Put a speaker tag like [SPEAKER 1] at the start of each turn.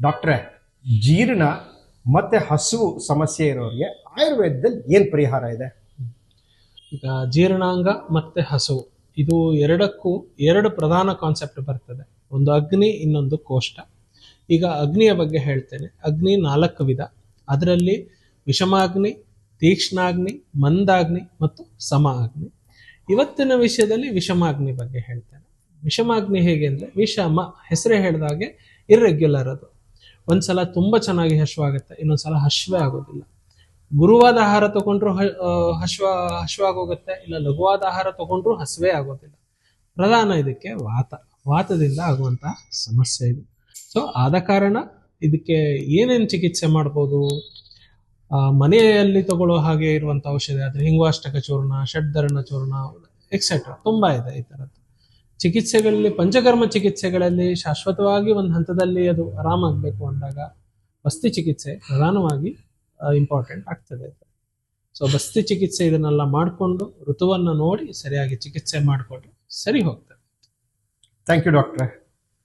[SPEAKER 1] ಡಾಕ್ಟ್ರೆ, ಜೀರ್ಣ ಮತ್ತೆ ಹಸಿವು ಸಮಸ್ಯೆ ಇರೋರಿಗೆ ಆಯುರ್ವೇದದಲ್ಲಿ ಏನು ಪರಿಹಾರ ಇದೆ?
[SPEAKER 2] ಈಗ ಜೀರ್ಣಾಂಗ ಮತ್ತೆ ಹಸುವು ಇದು ಎರಡಕ್ಕೂ ಎರಡು ಪ್ರಧಾನ ಕಾನ್ಸೆಪ್ಟ್ ಬರ್ತದೆ. ಒಂದು ಅಗ್ನಿ, ಇನ್ನೊಂದು ಕೋಷ್ಠ. ಈಗ ಅಗ್ನಿಯ ಬಗ್ಗೆ ಹೇಳ್ತೇನೆ. ಅಗ್ನಿ 4 ವಿಧ. ಅದರಲ್ಲಿ ವಿಷಮಾಗ್ನಿ, ತೀಕ್ಷ್ಣಾಗ್ನಿ, ಮಂದಾಗ್ನಿ ಮತ್ತು ಸಮ ಅಗ್ನಿ. ಇವತ್ತಿನ ವಿಷಯದಲ್ಲಿ ವಿಷಮಾಗ್ನಿ ಬಗ್ಗೆ ಹೇಳ್ತೇನೆ. ವಿಷಮಾಗ್ನಿ ಹೇಗೆ ಅಂದರೆ, ವಿಷಮ ಹೆಸರೇ ಹೇಳಿದಾಗೆ ಇರ್ರೆಗ್ಯುಲರ್. ಅದು ಒಂದ್ಸಲ ತುಂಬ ಚೆನ್ನಾಗಿ ಹಶ್ವಾಗುತ್ತೆ, ಇನ್ನೊಂದ್ಸಲ ಹಶ್ವೇ ಆಗೋದಿಲ್ಲ. ಗುರುವಾದ ಆಹಾರ ತಗೊಂಡ್ರು ಹಶ್ವಾಗೋಗುತ್ತೆ, ಇಲ್ಲ ಲಘುವಾದ ಆಹಾರ ತಗೊಂಡ್ರು ಹಸುವೇ ಆಗೋದಿಲ್ಲ. ಪ್ರಧಾನ ಇದಕ್ಕೆ ವಾತದಿಂದ ಆಗುವಂತಹ ಸಮಸ್ಯೆ ಇದು. ಸೊ ಆದ ಕಾರಣ ಇದಕ್ಕೆ ಏನೇನು ಚಿಕಿತ್ಸೆ ಮಾಡ್ಬೋದು? ಮನೆಯಲ್ಲಿ ತಗೊಳ್ಳೋ ಹಾಗೆ ಇರುವಂಥ ಔಷಧಿ ಆದರೆ ಹಿಂಗ್ವಾಷ್ಟಕ ಚೂರ್ಣ, ಷಡ್ಧರ್ಣ ಚೂರ್ಣ ಎಕ್ಸೆಟ್ರಾ ತುಂಬ ಇದೆ ಈ ಥರದ್ದು ಚಿಕಿತ್ಸೆಗಳಲ್ಲಿ. ಪಂಚಕರ್ಮ ಚಿಕಿತ್ಸೆಗಳಲ್ಲಿ ಶಾಶ್ವತವಾಗಿ ಒಂದು ಹಂತದಲ್ಲಿ ಅದು ಆರಾಮಾಗಬೇಕು ಅಂದಾಗ ಬಸ್ತಿ ಚಿಕಿತ್ಸೆ ಪ್ರಧಾನವಾಗಿ ಇಂಪಾರ್ಟೆಂಟ್ ಆಗ್ತದೆ. ಸೊ ಬಸ್ತಿ ಚಿಕಿತ್ಸೆ ಇದನ್ನೆಲ್ಲ ಮಾಡಿಕೊಂಡು ಋತುವನ್ನು ನೋಡಿ ಸರಿಯಾಗಿ ಚಿಕಿತ್ಸೆ ಮಾಡಿಕೊಂಡ್ರೆ ಸರಿ ಹೋಗ್ತದೆ.
[SPEAKER 1] ಥ್ಯಾಂಕ್ ಯು ಡಾಕ್ಟ್ರೆ.